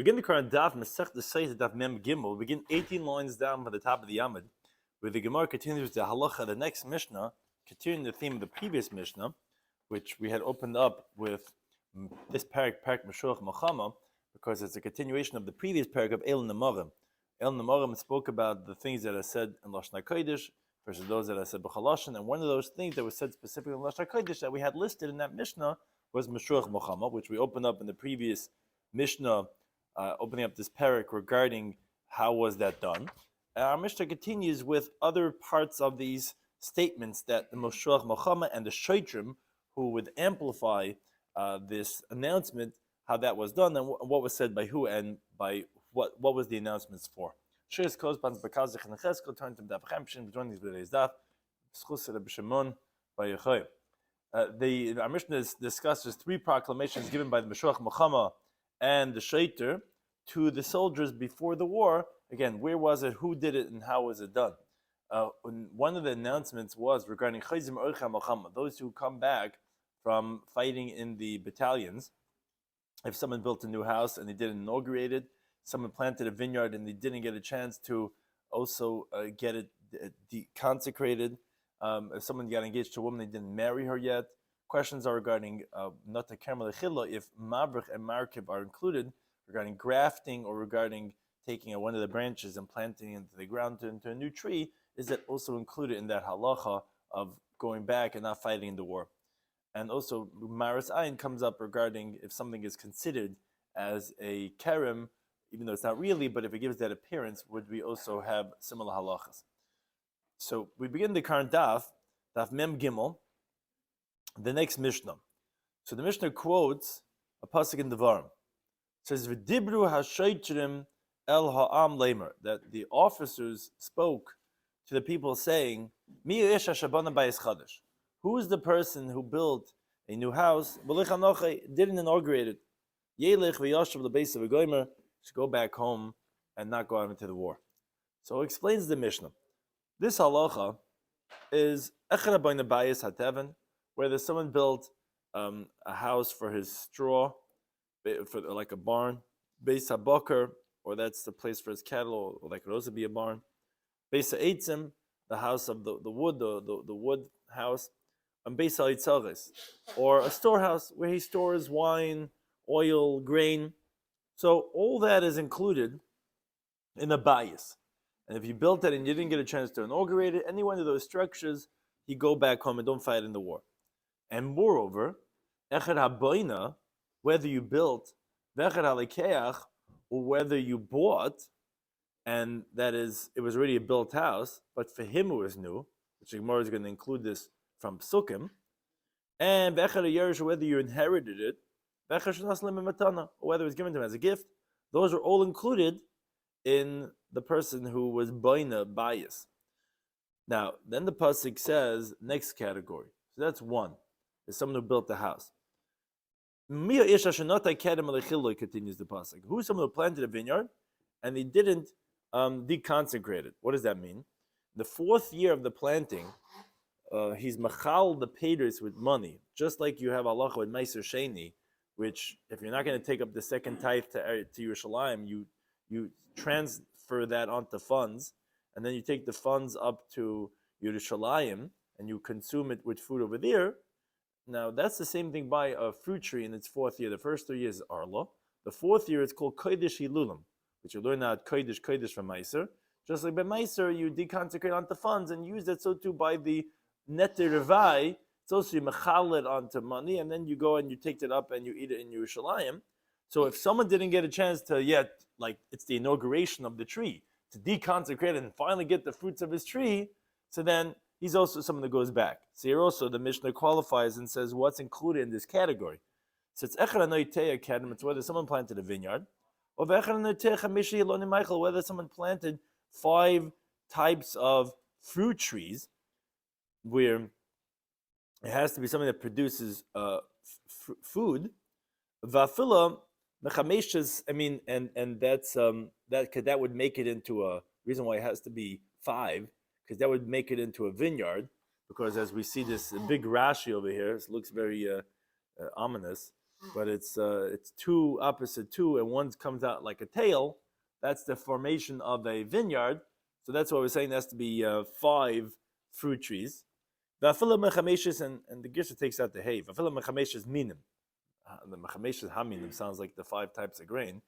Begin the Quran Daf Masech the Sotah Daf Mem Gimel. We begin 18 lines down from the top of the Yamid, where the Gemara continues the halacha. The next Mishnah, continuing the theme of the previous Mishnah, which we had opened up with this parak Meshuach Machama, because it's a continuation of the previous parak of El Namarim. El Namarim spoke about the things that are said in Lashon HaKodesh versus those that are said b'Chalashon, and one of those things that was said specifically in Lashon HaKodesh that we had listed in that Mishnah was Meshuach Machama, which we opened up in the previous Mishnah. Opening up this parak regarding how was that done. Our Mishnah continues with other parts of these statements that the Meshuach Machama and the Shaitrim, who would amplify this announcement, how that was done and what was said by who and by what was the announcements for. Sheirs Kozbans Bekazich and Cheskel turn to Daf Yomi, join these videos Daf. Our Mishnah discusses three proclamations given by the Meshuach Machama and the Shaiter to the soldiers before the war. Again, where was it, who did it, and how was it done? One of the announcements was regarding Chayzim Orcha Machama, those who come back from fighting in the battalions. If someone built a new house and they didn't inaugurate it, someone planted a vineyard and they didn't get a chance to also get it consecrated, if someone got engaged to a woman, they didn't marry her yet. Questions are regarding Nata Kermel Echilla, if Mabrich and Markib are included, regarding grafting or regarding taking one of the branches and planting it into the ground into a new tree. Is that also included in that halacha of going back and not fighting in the war? And also Maris Ayin comes up regarding if something is considered as a kerem, even though it's not really, but if it gives that appearance, would we also have similar halachas? So we begin the current Daf Mem Gimel, the next Mishnah. So the Mishnah quotes a pasuk in Devarim. It says, "V'dibru hashoitrim el ha'am lemer," that the officers spoke to the people saying, "Mi yesh hashabana bayis chadash." Who is the person who built a new house? Didn't inaugurate it. Yelech v'yashav lebeis v'goymer, should go back home and not go out into the war. So it explains the Mishnah. This halacha is echad bayna bayis hateven, whether someone built a house for his straw, for like a barn, Beis HaBoker, or that's the place for his cattle, or that could also be a barn. Beis HaEitzim, the house of the wood, the wood house, and Beis HaItzares, or a storehouse where he stores wine, oil, grain. So all that is included in a bayis. And if you built it and you didn't get a chance to inaugurate it, any one of those structures, you go back home and don't fight in the war. And moreover, echad haboina, whether you built, v'echad halikeach, or whether you bought, and that is, it was already a built house, but for him it was new, which the Gemara is going to include this from Psukim, and v'echad hayerush, whether you inherited it, v'echad shenaslim matana, or whether it was given to him as a gift, those are all included in the person who was boina bias. Now, then the pasuk says next category. So that's one. Is someone who built the house. Continues the pasuk. Who's someone who planted a vineyard and they didn't deconsecrate it? What does that mean? The fourth year of the planting, he's machal the payers with money, just like you have halacha with Meiser Sheni, which if you're not going to take up the second tithe to Yerushalayim, you transfer that onto funds, and then you take the funds up to Yerushalayim and you consume it with food over there. Now, that's the same thing by a fruit tree in its fourth year. The first 3 years is Arla. The fourth year it's called Kodesh Hilulim, which you learn out Kodesh from Meiser. Just like by Meiser, you deconsecrate onto funds and use that, so too by the Neter Revai, it's also you mechal it onto money, and then you go and you take it up and you eat it in Yerushalayim. So if someone didn't get a chance to yet, like it's the inauguration of the tree, to deconsecrate it and finally get the fruits of his tree, so then he's also someone that goes back. So here also the Mishnah qualifies and says what's included in this category. So it's echad anoitei kedem, it's whether someone planted a vineyard, or echad anoitei chamishi eloni Michael, whether someone planted 5 types of fruit trees, where it has to be something that produces food. Vafila mechameshes, I mean, and that's that would make it into a reason why it has to be 5. Because that would make it into a vineyard, because as we see this big Rashi over here, it looks very ominous. but it's two opposite two, and one comes out like a tail. That's the formation of a vineyard. So that's why we're saying there has to be 5 fruit trees. V'afilu mechameshes, and the Gisha takes out the hay. V'afilu mechameshes minim. The mechameshes haminim sounds like the 5 types of grain.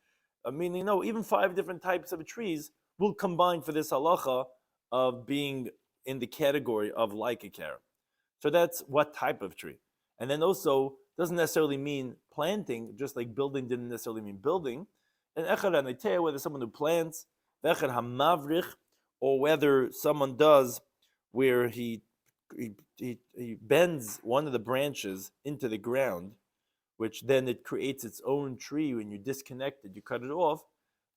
Meaning, no, even 5 different types of trees will combine for this halacha of being in the category of like a carob. So that's what type of tree. And then also, doesn't necessarily mean planting, just like building didn't necessarily mean building. And echad hanitea, whether someone who plants, v'echad hamavrich, or whether someone does where he bends one of the branches into the ground, which then it creates its own tree. When you disconnect it, you cut it off.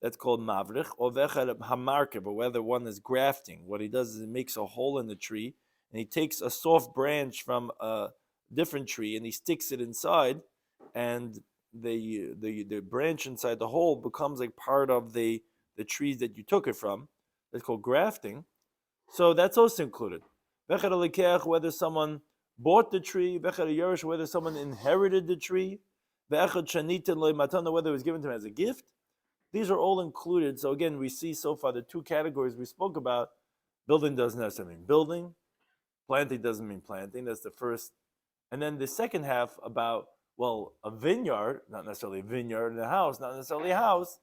That's called mavrich. Or v'echad hamarkev, or whether one is grafting. What he does is he makes a hole in the tree, and he takes a soft branch from a different tree and he sticks it inside, and the branch inside the hole becomes like part of the trees that you took it from. That's called grafting. So that's also included. Whether someone bought the tree, whether someone inherited the tree, whether it was given to him as a gift. These are all included. So again, we see so far the 2 categories we spoke about. Building doesn't necessarily mean building. Planting doesn't mean planting. That's the first. And then the second half about, well, a vineyard, not necessarily a vineyard, and a house, not necessarily a house.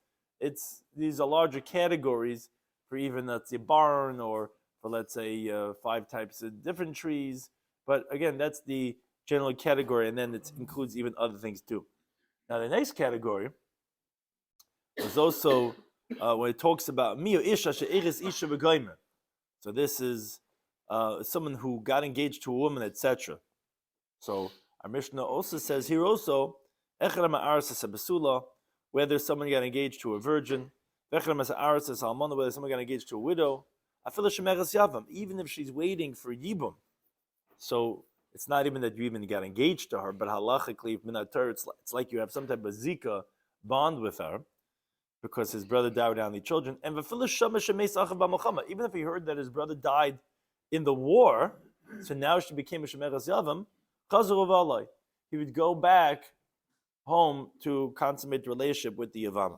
These are larger categories for even, let's say, barn, or for, let's say, 5 types of different trees. But again, that's the general category, and then it includes even other things too. Now, the next category is also when it talks about miu isha she'eres isha v'goymer. So this is someone who got engaged to a woman, etc. So our Mishnah also says here also, whether someone got engaged to a virgin, whether someone got engaged to a widow, even if she's waiting for yibum. So it's not even that you even got engaged to her, but halachically, it's like you have some type of zika bond with her, because his brother died without any children. And even if he heard that his brother died in the war, so now she became a shemeres yavam, he would go back home to consummate the relationship with the Yavama.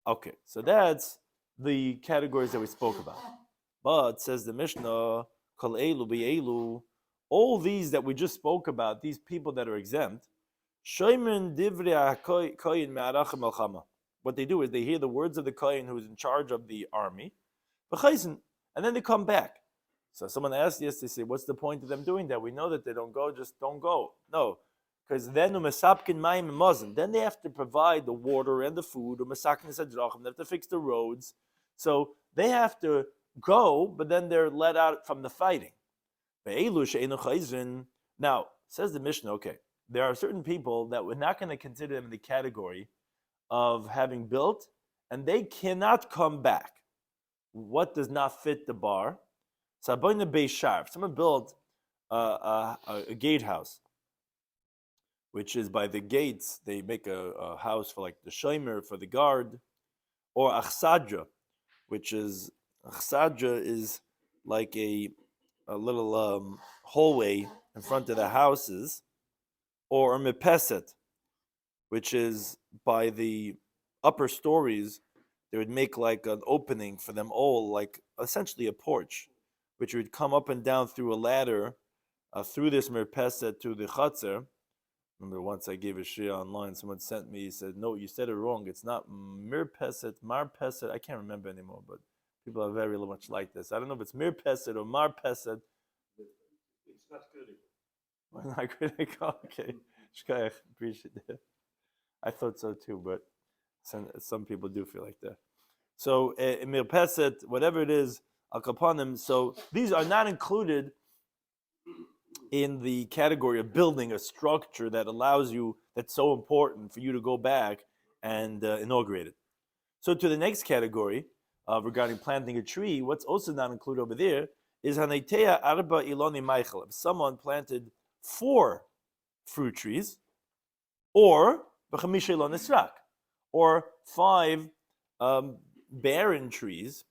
Okay, so that's the categories that we spoke about. But says the Mishnah, Kol elu b'elu, all these that we just spoke about, these people that are exempt, shoymen divrei koyin me'arachem melchama. What they do is they hear the words of the kohen who is in charge of the army, and then they come back. So someone asked yes, they say, what's the point of them doing that? We know that they don't go, just don't go. No, because then then they have to provide the water and the food, they have to fix the roads. So they have to go, but then they're let out from the fighting. Now, says the Mishnah, okay, there are certain people that we're not going to consider them in the category of having built, and they cannot come back. What does not fit the bar? If someone built a gatehouse, which is by the gates, they make a house for like the shomer, for the guard, or achsadra, which is like a little hallway in front of the houses, or a mepeset, which is by the upper stories, they would make like an opening for them all, like essentially a porch, which would come up and down through a ladder, through this merpeset to the chatzar. Remember, once I gave a shia online, someone sent me, he said, no, you said it wrong. It's not mirpeset, marpeset. I can't remember anymore, but people are very much like this. I don't know if it's mirpeset or marpeset. It's not critical. Well, not critical. Okay. Shkayach, appreciate that. I thought so too, but some people do feel like that. So, mirpeset, whatever it is, al-kapanim, so these are not included in the category of building a structure that allows you, that's so important for you to go back and inaugurate it. So to the next category regarding planting a tree, what's also not included over there is haneitea arba iloni meichel. If someone planted 4 fruit trees, or b'chamisha ilon nisrak, or 5 barren trees,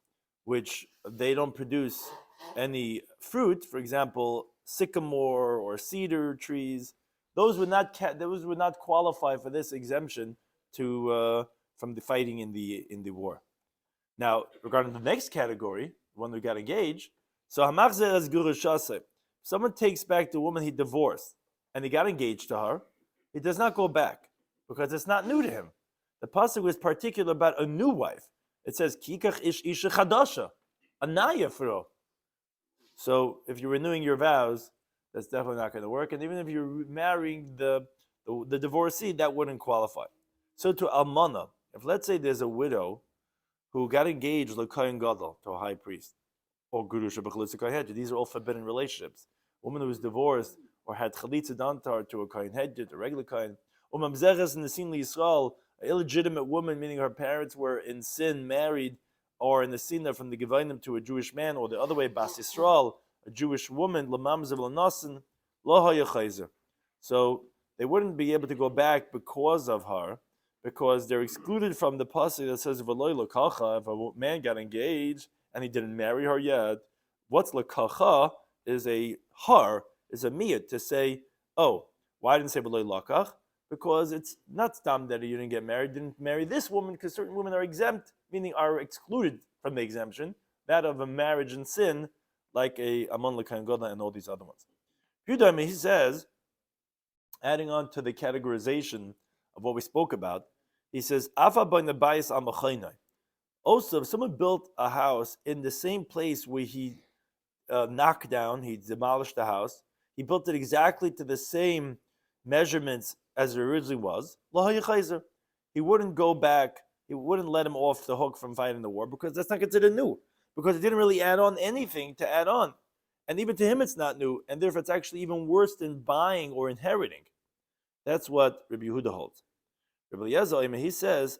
which they don't produce any fruit, for example, sycamore or cedar trees, those would not qualify for this exemption from the fighting in the war. Now, regarding the next category, the one who got engaged, so hamachzer as gurushase. Someone takes back the woman he divorced and he got engaged to her, he does not go back because it's not new to him. The pasuk was particular about a new wife. It says kikach ish isha chadasha, a naya fro. So if you're renewing your vows, that's definitely not going to work. And even if you're marrying the divorcee, that wouldn't qualify. So to almana, if let's say there's a widow who got engaged l'kohen gadol, to a high priest, or gurusha b'chalitza kohen hedjed, these are all forbidden relationships. A woman who was divorced or had chalitza dantar to a kohen hedjed, a regular kohen, umamzeres nesin liyisrael, an illegitimate woman, meaning her parents were in sin, married, or in the sin from the Gevinim to a Jewish man, or the other way, Bas Yisrael, a Jewish woman, Lamamzev Lanasin, Lo Hayachayzer. So they wouldn't be able to go back because of her, because they're excluded from the pasuk that says V'loy Lakacha. If a man got engaged and he didn't marry her yet, what's Lakacha is a miyat to say, oh, why didn't say V'loy Lakach? Because it's not stam that you didn't marry this woman, because certain women are exempt, meaning are excluded from the exemption, that of a marriage in sin, like a Amon L'Kan Godla and all these other ones. He says, adding on to the categorization of what we spoke about, he says, Afa b'nei bayis al-machaynai. Also, if someone built a house in the same place where he knocked down, he demolished the house, he built it exactly to the same measurements as it originally was, he wouldn't go back, he wouldn't let him off the hook from fighting the war, because that's not considered new, because it didn't really add on anything to add on. And even to him it's not new, and therefore it's actually even worse than buying or inheriting. That's what Rabbi Yehuda holds. Rabbi Eliezer, he says,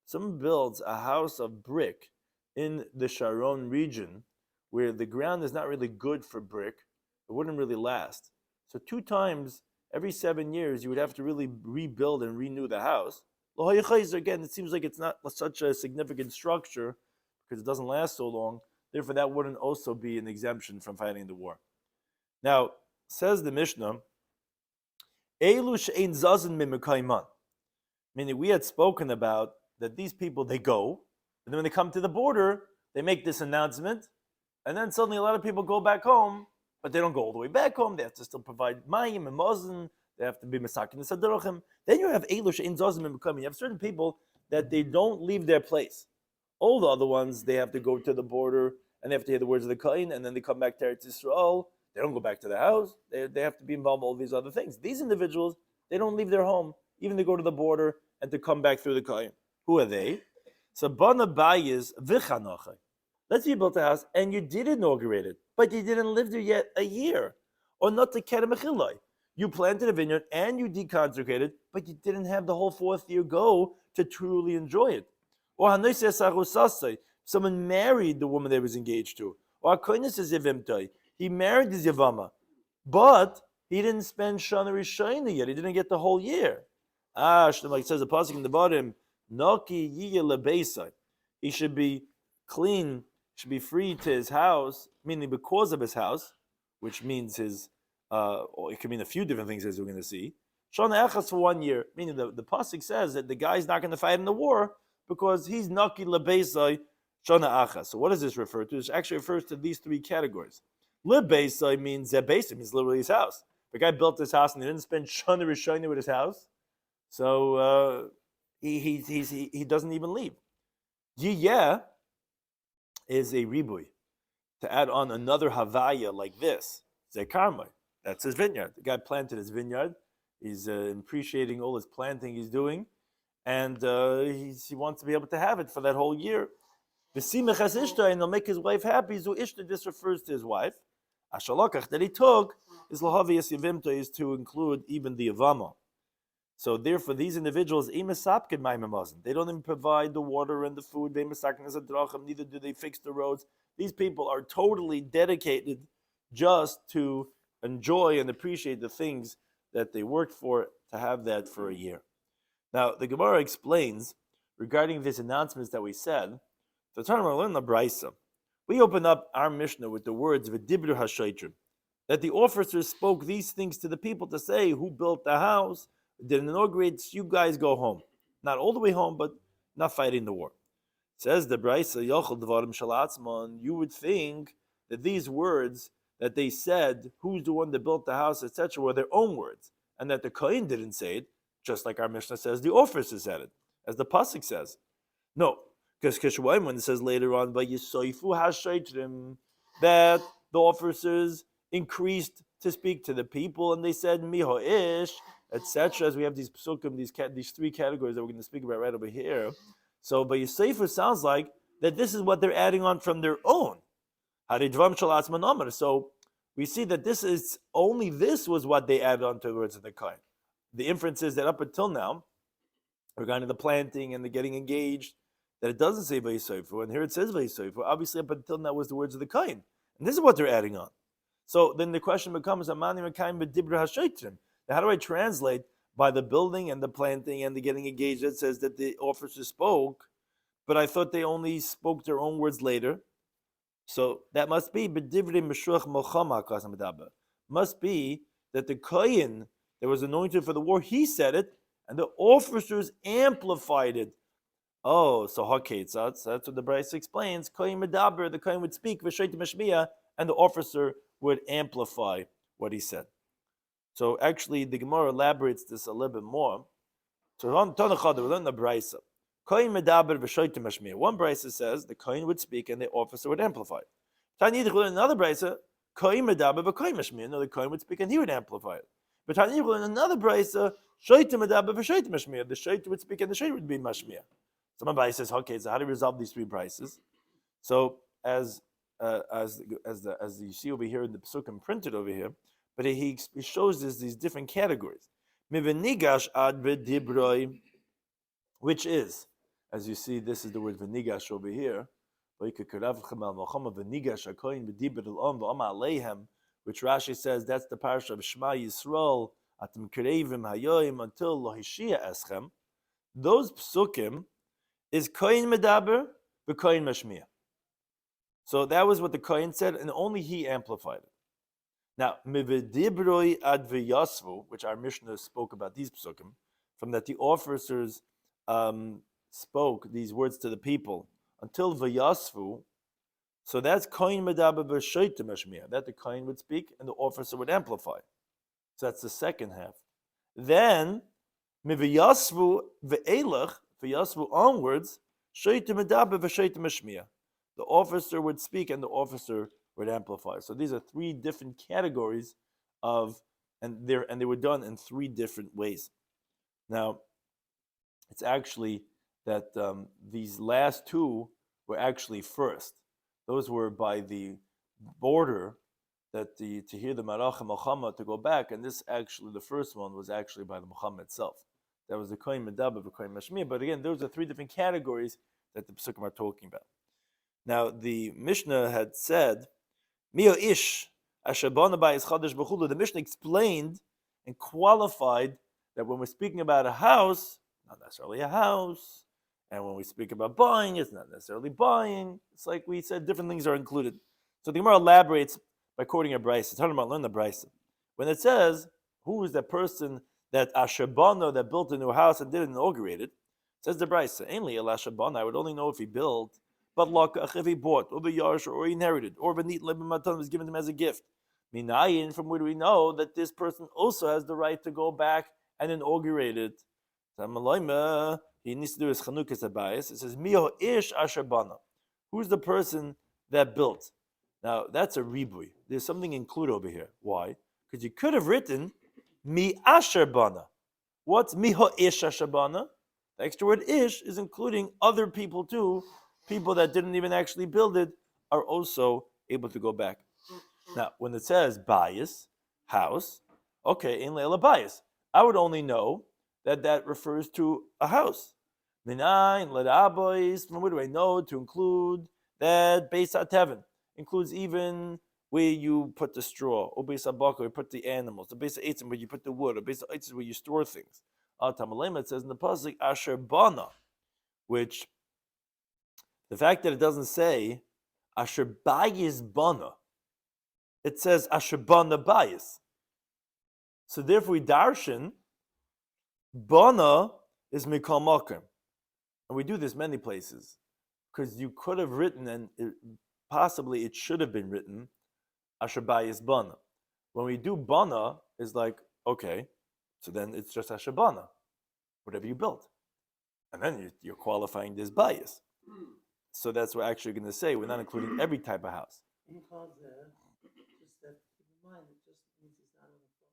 someone builds a house of brick in the Sharon region, where the ground is not really good for brick, it wouldn't really last. So 2 times every 7 years, you would have to really rebuild and renew the house. Again, it seems like it's not such a significant structure because it doesn't last so long. Therefore, that wouldn't also be an exemption from fighting the war. Now, says the Mishnah, meaning we had spoken about that these people, they go, and then when they come to the border, they make this announcement, and then suddenly a lot of people go back home, but they don't go all the way back home. They have to still provide mayim and mozen. They have to be masakin and sadarachim. Then you have elush in zazim and becoming. You have certain people that they don't leave their place. All the other ones, they have to go to the border and they have to hear the words of the kohen, and then they come back to Eretz Yisrael. They don't go back to the house. They have to be involved in all these other things. These individuals, they don't leave their home, even to go to the border and to come back through the kohen. Who are they? So bana bayis v'chanachai. Let's say you built a house and you did inaugurate it, but you didn't live there yet a year. Or not the keremechilai. You planted a vineyard and you deconsecrated, but you didn't have the whole 4th year go to truly enjoy it. Or someone married the woman they was engaged to. Or he married the Yavama, but he didn't spend Shana Rishayna yet. He didn't get the whole year. Like it says the pasuk in the bottom, Naki Yiya Lebeisai. He should be clean, should be free to his house, meaning because of his house, which means his, or it could mean a few different things as we're going to see. Shana Echas for 1 year, meaning the pasuk says that the guy's not going to fight in the war because he's Naki Lebeisai Shana Achas. So what does this refer to? This actually refers to these 3 categories. Lebeisai means Zebeisai, means literally his house. The guy built his house and he didn't spend Shana Rishayna with his house, so he doesn't even leave. Yiyeh is a ribui. To add on another havaya like this, zekarmai, that's his vineyard. The guy planted his vineyard. He's appreciating all his planting he's doing, and he wants to be able to have it for that whole year. V'simech as ishta, and he'll make his wife happy. Zu ishta, this refers to his wife. Ashalakach that he took is lahaviyas yavimta, is to include even the avama. So therefore, these individuals, they don't even provide the water and the food. Neither do they fix the roads. These people are totally dedicated just to enjoy and appreciate the things that they worked for, to have that for a year. Now, the Gemara explains regarding these announcements that we said. The time we learn the Brisa, we open up our Mishnah with the words "V'dibru hashoitrim." that the officers spoke these things to the people to say, who built the house, did inaugurate, you guys go home. Not all the way home, but not fighting the war. Says the Brisa, Yochel Dvarim Shalatzman, you would think that these words that they said, who's the one that built the house, etc., were their own words, and that the Kohen didn't say it, just like our Mishnah says the officers said it, as the Pasuk says. No, because Kishwaim, when it says later on, that the officers increased to speak to the people, and they said, Miho Ish, etc., as we have these psukim, these three categories that we're going to speak about right over here. So, but Yosef sounds like that this is what they're adding on from their own. So we see that this was what they added on to the words of the Kohen. The inference is that up until now, regarding the planting and the getting engaged, that it doesn't say Vayisoifu, and here it says Vayisoifu. Obviously, up until now was the words of the Kohen, and this is what they're adding on. So then the question becomes, how do I translate by the building and the planting and the getting engaged? It says that the officers spoke, but I thought they only spoke their own words later. So that must be must be that the Kohen that was anointed for the war, he said it, and the officers amplified it. Oh, so hakeitzat. So that's what the Brisa explains. Kohen medaber, the Kohen would speak, v'shayt mashmiya, and the officer would amplify what he said. So actually, the Gemara elaborates this a little bit more. So on Tanachad, we learn the Brisa. Kohen medaber v'shayt mashmiya. One Brisa says the Kohen would speak and the officer would amplify it. Taniyich learn another Brisa. Kohen medaber v'kohen mashmiya. No, the Kohen would speak and he would amplify it. But Taniyich learn another Brisa. Shayt medaber v'shayt mashmiya. The shayt would speak and the shayt would be mashmiya. So my Brisa says, okay, so how do you resolve these three Brises? So as you see over here in the Pesukim printed over here, but he shows us these different categories. Mivenigash ad v'dibroi, which is, as you see, this is the word v'nigash over here, which Rashi says that's the parsha of Shema Yisrael, atem krevim hayoim until lo hishia eschem. Those Pesukim is Kohen medaber v'Kohen mashmiya. So that was what the Kohen said, and only he amplified it. Now, mividibroi ad v'yasvu, which our Mishnah spoke about these psukim, from that the officers spoke these words to the people until v'yasvu. So that's Kohen medaber v'shayt mashmiya, that the Kohen would speak and the officer would amplify. So that's the second half. Then miv'yasvu v'elach, v'yasvu onwards, shayt medaber v'shayt mashmiya. The officer would speak and the officer would amplify. So these are three different categories of, and they were done in three different ways. Now, it's actually that these last two were actually first. Those were by the border that to hear the Marach and Muhammad to go back, and this actually, the first one was actually by the Muhammad itself. That was the Kohen Medaber, the Kohen Mashmiya. But again, those are three different categories that the Pesukim are talking about. Now, the Mishnah had said, Mio Ish, Ashabana Bayis Chadash B'chulu. The Mishnah explained and qualified that when we're speaking about a house, not necessarily a house, and when we speak about buying, it's not necessarily buying. It's like we said, different things are included. So the Gemara elaborates by quoting a Brisa. It's talking about learn the Brisa. When it says, who is that person that Ashabana that built a new house and didn't inaugurate it, says the Brisa, ainly El Ashabana, I would only know if he built, but if he bought, or b'yarsha, or he inherited, or b'nit lebimatan was given to him as a gift. Minayin, from where do we know that this person also has the right to go back and inaugurate it? He needs to do his chanukas abayis. It says, Miho ish ashabana. Who's the person that built? Now, that's a ribui. There's something included over here. Why? Because you could have written, Mi ashabana. What's miho ish ashabana? The extra word ish is including other people too. People that didn't even actually build it are also able to go back. Now, when it says bias, house, okay, in Leila bias, I would only know that refers to a house. Minayin, Ladabois, from where do I know to include that Beis HaTeven includes even where you put the straw, or Beis HaBaka, where you put the animals, the Beis HaEtzim, where you put the wood, or Beis HaEtzim, where you store things. Tamalema, it says in the pasuk Asher Bana, which the fact that it doesn't say Asher Bayis Bana, it says Ashabana Bayis. So therefore, we darshan, Bana is Mikal Makim. And we do this many places. Because you could have written, and possibly it should have been written, Asher Bayis Bana. When we do Bana, it's like, okay, so then it's just Asher Bana, whatever you built. And then you're qualifying this bias. So that's what we're actually going to say. We're not including every type of house. Just that keep in mind, it just means it's not on the front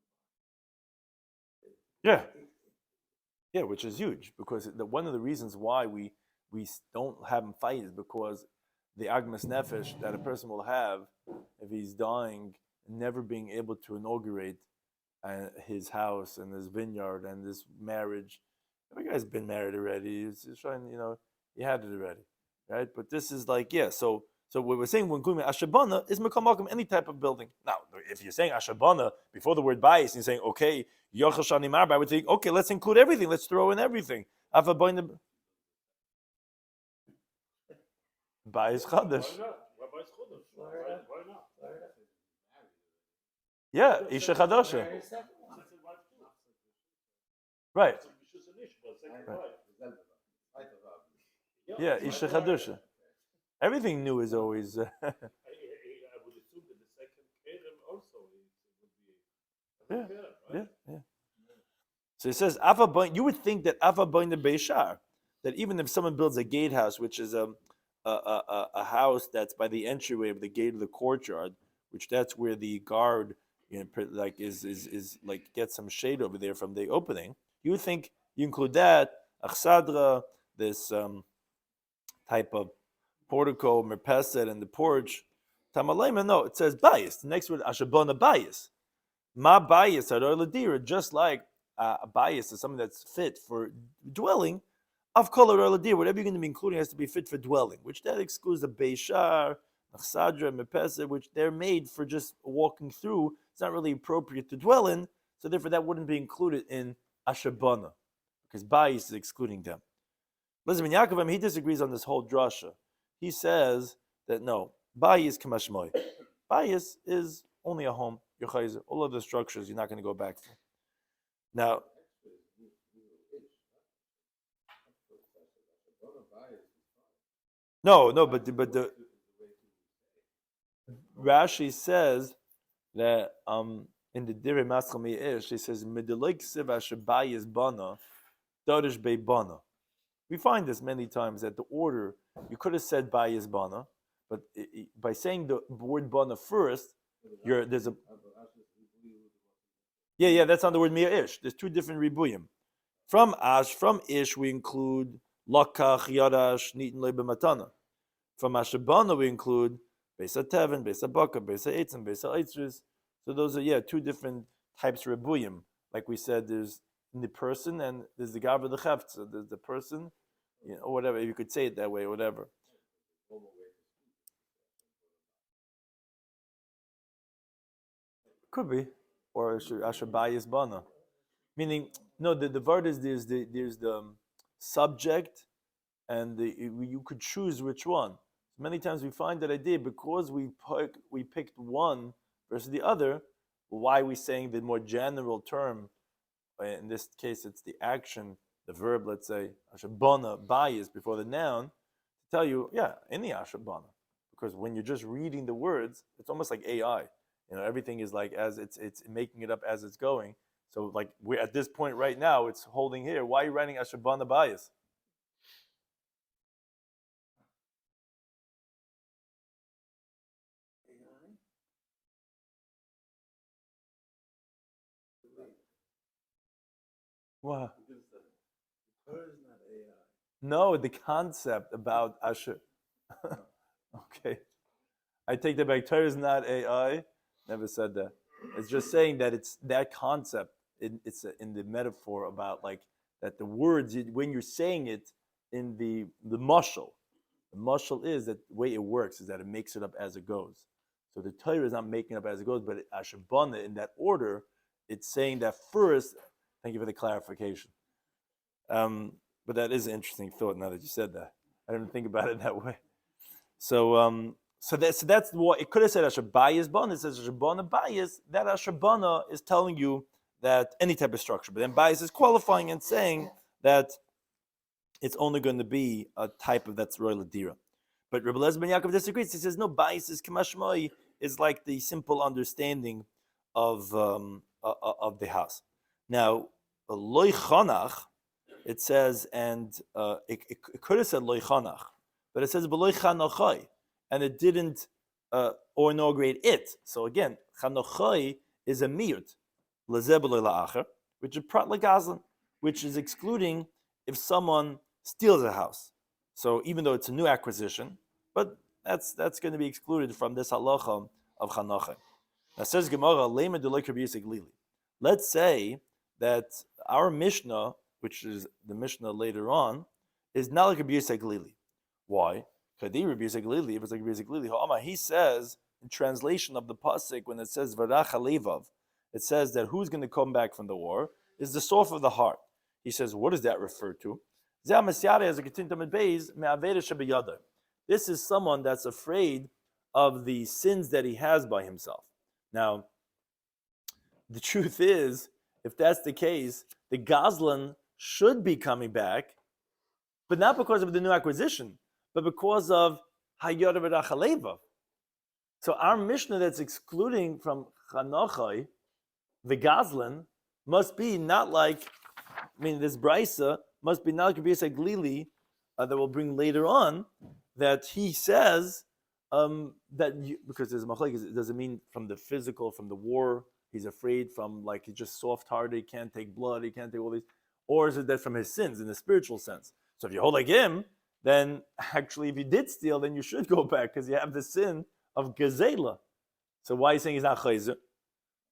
line. Yeah. Yeah, which is huge, because one of the reasons why we don't have him fight is because the agmas nefesh that a person will have if he's dying, never being able to inaugurate his house and his vineyard and this marriage. Every guy's been married already. He's trying, he had it already, right? But this is like, yeah. So what we're saying when including Ashabana is Mekamakim, any type of building. Now, if you're saying Ashabana before the word bias, and you're saying, okay, Yochel Shani Marba, I would think, okay, let's include everything. Let's throw in everything. Bias Chadash. Why not? Rabbi's Chodesh. Why not? Yeah, Isha Chadasha. Right. Yeah, Isha Chadasha. Everything new is always. I would assume that the second Kerem also would be a Kerem, right? Yeah. So it says, Ava Boin, you would think that Ava Boin the Beishar, that even if someone builds a gatehouse, which is a house that's by the entryway of the gate of the courtyard, which that's where the guard, like is like gets some shade over there from the opening. You would think you include that achsadra, this type of portico, merpeset, and the porch. Tamalema, no, it says bias. The next word ashabona bias. Ma bias ador ladira, just like a bias is something that's fit for dwelling. Of color or ladira, whatever you're going to be including has to be fit for dwelling, which that excludes the beishar, achsadra, merpeset, which they're made for just walking through. It's not really appropriate to dwell in, so therefore that wouldn't be included in ashabana, because bias is excluding them. Listen, Yaakov, he disagrees on this whole drasha. He says that no, bias kamashmoy. Bias is only a home. All of the structures you're not going to go back for. Now, no, but the Rashi says that in the Direi Maschal Mi'ish, he says Midelik Siv Ashabayis Bana Darish Bei Bana. We find this many times that the order you could have said Bayis Bana, but by saying the word Bana first, there's a that's on the word Mi'ish. There's two different ribuyim. From Ish we include Lakach Yadash Nitin Lebe Matana. From Ashabana we include Beisa Tevin, Beisa Baka, Beisa Eitzim, Beisa Eitzris. So those are two different types of ribuyim. Like we said, there's the person and there's the Gav of the Cheftza. There's the person, or whatever. You could say it that way, or whatever. Could be, or Ashabayis Bana. Meaning, no, the word is there's the subject, and you could choose which one. Many times we find that idea because we picked one versus the other. Why are we saying the more general term? In this case, it's the action, the verb. Let's say ashabana bias before the noun to tell you, any ashabana, because when you're just reading the words, it's almost like AI. Everything is like as it's making it up as it's going. So like we're at this point right now, it's holding here. Why are you writing ashabana bias? What? No, the concept about Asher. Okay. I take that back. Torah is not AI. Never said that. It's just saying that it's that concept. It's in the metaphor about like that the words, when you're saying it in the mashal, the mashal is that the way it works is that it makes it up as it goes. So the Torah is not making it up as it goes, but Ashabana in that order, it's saying that first. Thank you for the clarification. But that is an interesting thought now that you said that. I didn't think about it that way. So So that's what it could have said. Asher bayis bana. It says asher bana bayis. That asher bana is telling you that any type of structure. But then bayis is qualifying and saying that it's only going to be a type of that's royal dira. But Rabbi Eliezer ben Yaakov disagrees. He says no, bayis is kamashmoi is like the simple understanding of the house. Now, loy chanach, it says, and it could have said loy chanach, but it says b'loy chanachai, and it didn't or inaugurate it. So again, chanachai is a miut, lezeh b'loy la'acher, which is prat legazlan, which is excluding if someone steals a house. So even though it's a new acquisition, but that's going to be excluded from this halacha of chanachai. Now says Gemara, lema de loy glili. Let's say that our Mishnah, which is the Mishnah later on, is not like Rabbi Yosef Glili. Why? If it's like Rabbi Yosef Glili, he says in translation of the pasuk when it says Varach Alevav, it says that who's going to come back from the war is the source of the heart. He says, what does that refer to? This is someone that's afraid of the sins that he has by himself. Now, the truth is, if that's the case, the Gazlan should be coming back, but not because of the new acquisition, but because of Hayar V'Rachaleva. So our Mishnah that's excluding from Chanachai, the Gazlan, must be not like, this Brisa must be not like Rabbi Yosef Glili that we'll bring later on, that he says because there's machlokes, it doesn't mean from the physical, from the war, he's afraid from he's just soft-hearted, he can't take blood, he can't take all these, or is it that from his sins in the spiritual sense? So if you hold like him, then actually if you did steal, then you should go back because you have the sin of gezela. So why are you saying he's not chayzer?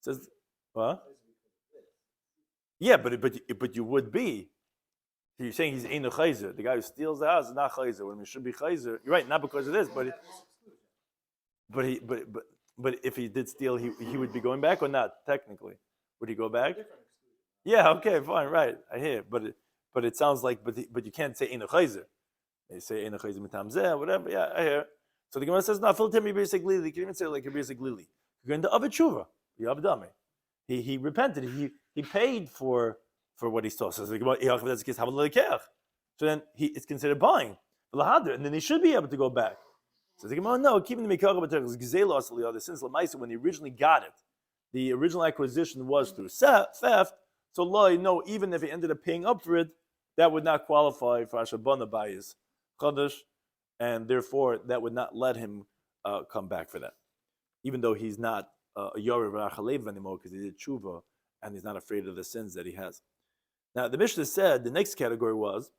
Says, what? Yeah, but you would be. So you're saying he's ain't a chayzer. The guy who steals the house is not chayzer. When he should be chayzer, you're right, not because of this, but if he did steal, he would be going back or not? Technically, would he go back? Yeah. Okay. Fine. Right. I hear. But it sounds like but you can't say eno chayzer. They say eno chayzer mitam zeh, whatever. Yeah. I hear. So the Gemara says no. Fill Rabbi Yosef Glili. You can even say like Rabbi Yosef Glili. You're going to avetshuva. You avdami. He repented. He paid for what he stole. So the Gemara that's the case. So then it's considered buying. And then he should be able to go back. So the Gemara, no, keeping the mikara b'terech since lemaisa when he originally got it, the original acquisition was through theft. So no, even if he ended up paying up for it, that would not qualify for ashabana bayis chadash, and therefore that would not let him come back for that, even though he's not a yori v'achalev anymore because he did tshuva and he's not afraid of the sins that he has. Now the Mishnah said the next category was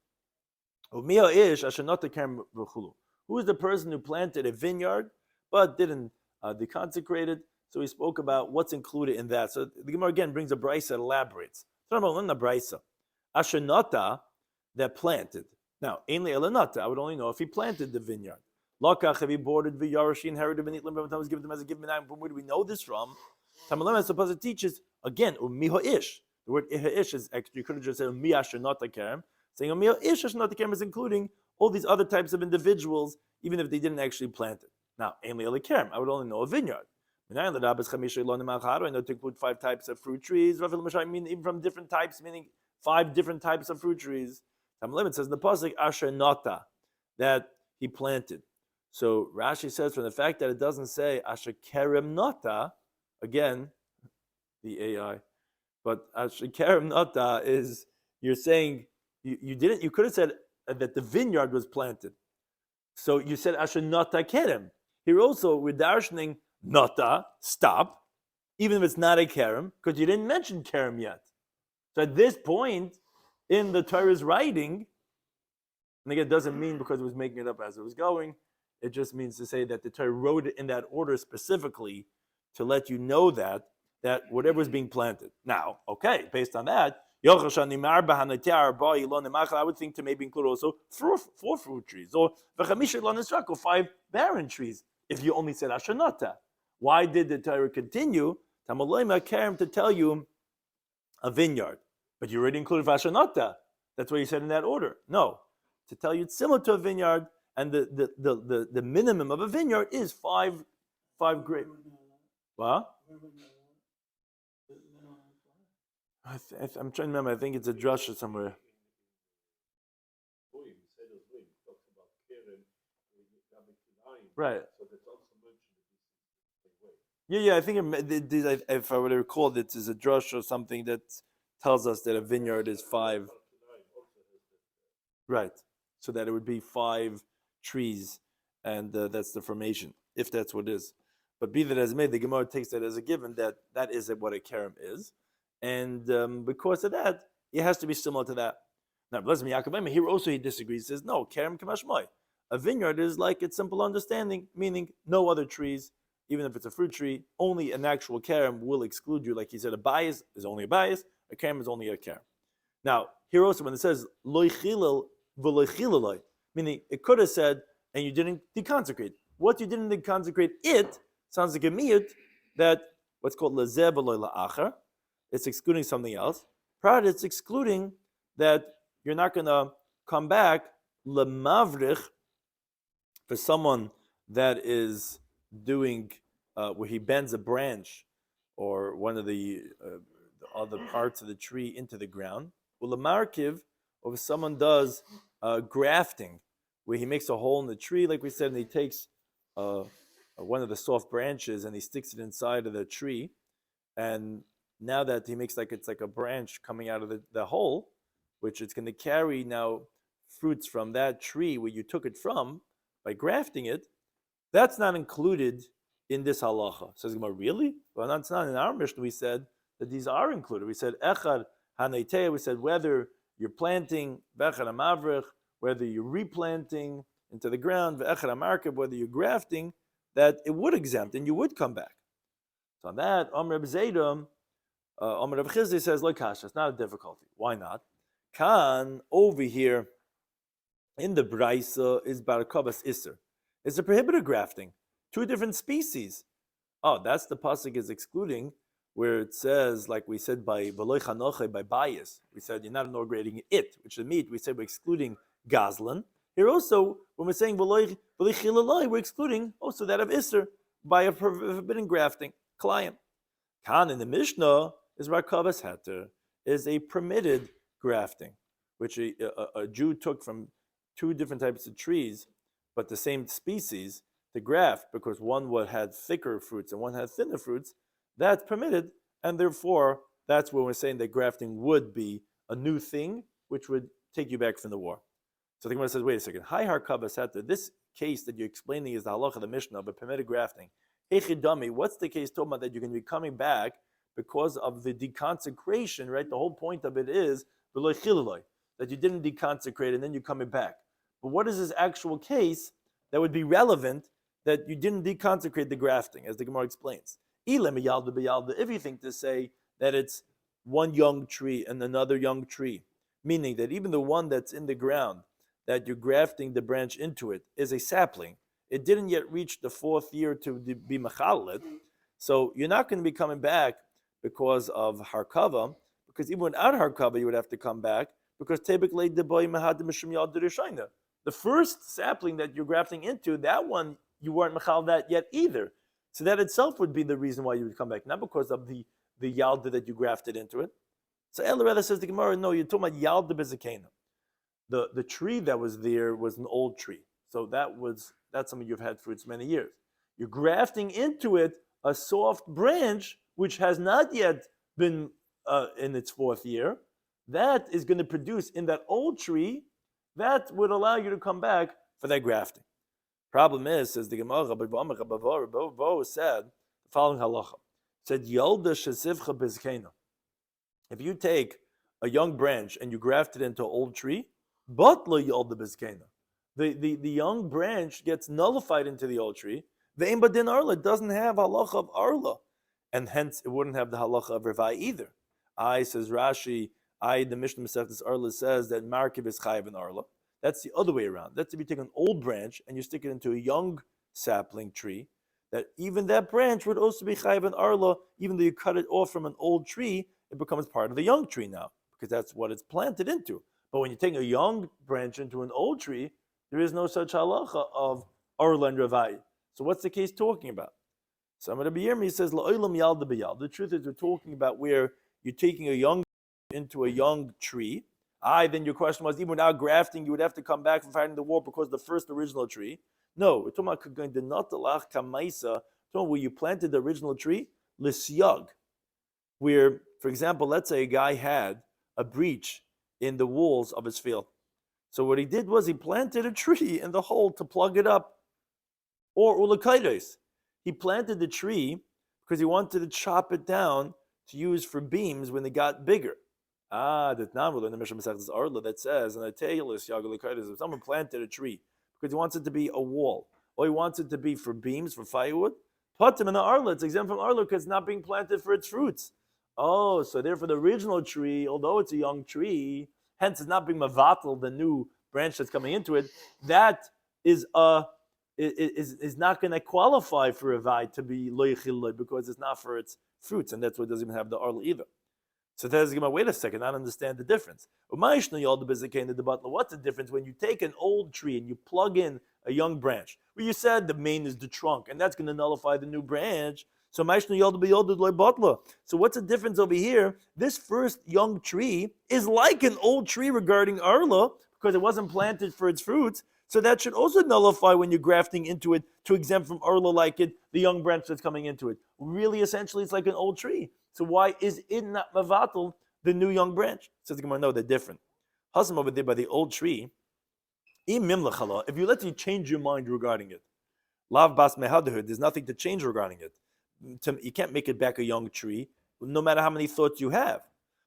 umiya ish ashenot kerem v'chulu. Who is the person who planted a vineyard but didn't deconsecrate it? So we spoke about what's included in that. So the Gemara again brings a brisa that elaborates. Talking about the brisa, ashenata that planted. Now, ainly elanata, I would only know if he planted the vineyard. Lakach, if he boarded v'yarashi inherited benitlim, was given them as a gift. From where do we know this from? Tamalem, I suppose it teaches again umiha ish. The word ish is extra. You could have just said umiha ashenata kerem. Saying umiha ish ashenata kerem is including all these other types of individuals, even if they didn't actually plant it. Now, I would only know a vineyard. I know to include 5 types of fruit trees. Even from different types, meaning 5 different types of fruit trees. It says in the pasuk asher nata, that he planted. So Rashi says from the fact that it doesn't say asher kerem nata, again, the AI, but asher kerem nata is you're saying you could have said that the vineyard was planted. So you said asher nata kerem. Here also we're darshaning nata, stop, even if it's not a kerem, because you didn't mention kerem yet. So at this point in the Torah's writing, and again, it doesn't mean because it was making it up as it was going, it just means to say that the Torah wrote it in that order specifically to let you know that whatever is being planted. Now, okay, based on that, I would think to maybe include also 4 fruit trees, or 5 barren trees, if you only said ashanata. Why did the Torah continue to tell you a vineyard? But you already included ashanata. That's what you said in that order. No, to tell you it's similar to a vineyard, and the minimum of a vineyard is five grapes. What? I'm trying to remember. I think it's a drasha somewhere. Right. Yeah. I think if I would have recalled, it is a drush or something that tells us that a vineyard is 5. Right. So that it would be 5 trees, and that's the formation, if that's what it is. But be that as it may, the Gemara takes that as a given that that is what a kerem is, and because of that, it has to be similar to that. Now, here also he disagrees. He says no, kerem kamashmai. A vineyard is like its simple understanding, meaning no other trees, even if it's a fruit tree. Only an actual kerem will exclude you. Like he said, a bias is only a bias. A kerem is only a kerem. Now, here also when it says loy chilel v'loy chileloi, meaning it could have said, and you didn't deconsecrate. What you didn't deconsecrate, it sounds like a miyut that what's called lezeh v'loy la'achar. It's excluding something else. Prior, it's excluding that you're not going to come back lemavrich for someone that is doing where he bends a branch or one of the other parts of the tree into the ground. Well, lemarkiv, or if someone does grafting, where he makes a hole in the tree, like we said, and he takes one of the soft branches and he sticks it inside of the tree, and now that he makes it's like a branch coming out of the hole, which it's going to carry now fruits from that tree where you took it from by grafting it, that's not included in this halacha. Says Gemara, really? Well, that's not in our Mishnah. We said that these are included. We said echad haneitea. We said whether you're planting v'echad amavrich, whether you're replanting into the ground v'echad amarkeb, whether you're grafting, that it would exempt and you would come back. So on that, Amr Reb Zayda, Amr Reb Chizdi says, "Look, kasha, it's not a difficulty. Why not? Kan over here in the Braisa is barakavas iser. It's a prohibited grafting. 2 different species. Oh, that's the pasuk is excluding where it says, like we said by v'loy chanoche, by bias. We said you're not inaugurating it, which is meat. We said we're excluding gazlan. Here also, when we're saying v'loy chilalai, we're excluding also that of iser by a forbidden grafting. Kalayim. Kan in the Mishnah is barakavas heter, is a permitted grafting, which a Jew took from 2 different types of trees, but the same species, to graft, because one had thicker fruits and one had thinner fruits, that's permitted, and therefore that's where we're saying that grafting would be a new thing, which would take you back from the war. So the Gemara says, wait a second, Hai har kavas heter, this case that you're explaining is the halacha of the Mishnah, but permitted grafting. Hechidami, what's the case talking about that you're going to be coming back because of the deconsecration, right? The whole point of it is that you didn't deconsecrate and then you're coming back. But what is this actual case that would be relevant that you didn't deconsecrate the grafting, as the Gemara explains? If you think to say that it's one young tree and another young tree, meaning that even the one that's in the ground, that you're grafting the branch into it, is a sapling. It didn't yet reach the 4th year to be machalet, so you're not going to be coming back because of harkava, because even without harkava you would have to come back, because typically the first sapling that you're grafting into, that one you weren't machal that yet either. So that itself would be the reason why you would come back, not because of the yalda that you grafted into it. So El rather says the Gemara, no, you're talking about yalda bezekena. The tree that was there was an old tree, so that's something you've had fruits many years. You're grafting into it a soft branch which has not yet been in its 4th year. That is going to produce in that old tree. That would allow you to come back for that grafting. Problem is, says the Gemara, said the following halacha. Said Yalda shesivcha bezkena. If you take a young branch and you graft it into an old tree, but lo Yalda bezkena, the young branch gets nullified into the old tree. The Ein Badin Arla doesn't have halacha of Arla, and hence it wouldn't have the halacha of Revai either. Says Rashi, the Mishnah Masechtas Arla says that Markiv is chayiv in Arla. That's the other way around. That's if you take an old branch and you stick it into a young sapling tree, that even that branch would also be chayiv in Arla, even though you cut it off from an old tree, it becomes part of the young tree now, because that's what it's planted into. But when you take a young branch into an old tree, There is no such halacha of Arla and Ravai. So what's the case talking about? So Rabbi Yomi says, La'olam yalda b'yal. The truth is we're talking about where you're taking a young into a young tree. Then your question was, even without grafting, you would have to come back from fighting the war because the first original tree. No, we're talking about the natalach kamaisa, where you planted the original tree, lisyag, where, for example, let's say a guy had a breach in the walls of his field. So what he did was he planted a tree in the hole to plug it up. Or ulakaidos, he planted the tree because he wanted to chop it down to use for beams when they got bigger. That Namrul in the Mishnah Masechtas Arla that says, and I tell you, if someone planted a tree because he wants it to be a wall, or he wants it to be for beams, for firewood, put him in the Arla. It's exempt from Arla because it's not being planted for its fruits. Oh, so therefore the original tree, although it's a young tree, hence it's not being mavatal, the new branch that's coming into it, that is not going to qualify for a vai to be loichil because it's not for its fruits, and that's why it doesn't even have the Arla either. So Taz Gemara, wait a second, I don't understand the difference. What's the difference when you take an old tree and you plug in a young branch? Well, you said the main is the trunk, and that's going to nullify the new branch. So what's the difference over here? This first young tree is like an old tree regarding Arla, because it wasn't planted for its fruits. So that should also nullify when you're grafting into it to exempt from Arla like it, the young branch that's coming into it. Really, essentially, it's like an old tree. So why is it not mavatal, the new young branch? Says the Gemara, no, they're different. Hasam over there by the old tree, if you let you change your mind regarding it, lav bas mehadahud, there's nothing to change regarding it. You can't make it back a young tree, no matter how many thoughts you have.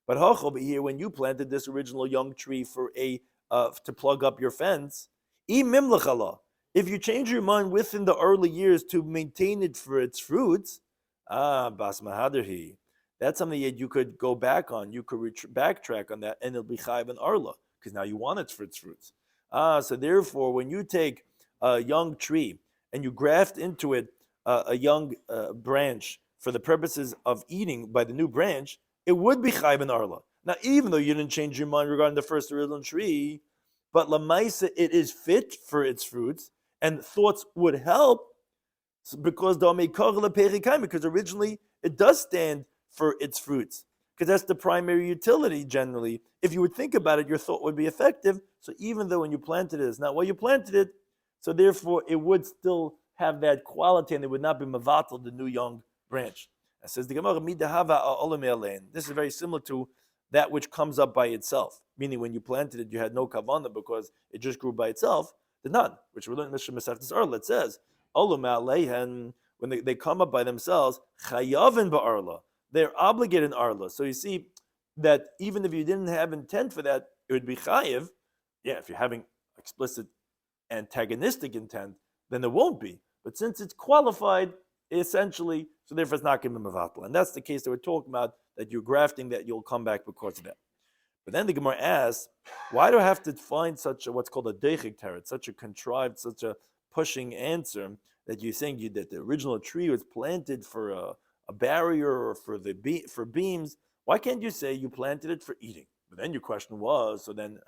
But over here, when you planted this original young tree for to plug up your fence, if you change your mind within the early years to maintain it for its fruits, bas mahadarhi, that's something that you could go back on. You could backtrack on that, and it'll be chayv and arla because now you want it for its fruits. So therefore, when you take a young tree and you graft into it a young branch for the purposes of eating by the new branch, it would be chayv and arla. Now, even though you didn't change your mind regarding the first original tree, but lamaisa, it is fit for its fruits, and thoughts would help because originally it does stand for its fruits, because that's the primary utility generally. If you would think about it, your thought would be effective. So even though when you planted it, it's not why you planted it, so therefore it would still have that quality and it would not be mavatal, the new young branch. It says the Gemara, this is very similar to that which comes up by itself, meaning when you planted it, you had no kavanah because it just grew by itself. The none, which we learned in Mishnah Masechtas Arla, it says, when they come up by themselves, chayavin ba'arla, they're obligated in arla. So you see that even if you didn't have intent for that, it would be chayiv. Yeah, if you're having explicit antagonistic intent, then it won't be. But since it's qualified, essentially, so therefore it's not given mavatal. And that's the case that we're talking about, that you're grafting, that you'll come back because of that. But then the Gemara asks, why do I have to find such a, what's called a deichik teretz, such a contrived, such a pushing answer, that you're saying that the original tree was planted for a barrier or for beams? Why can't you say you planted it for eating? But then your question was, so then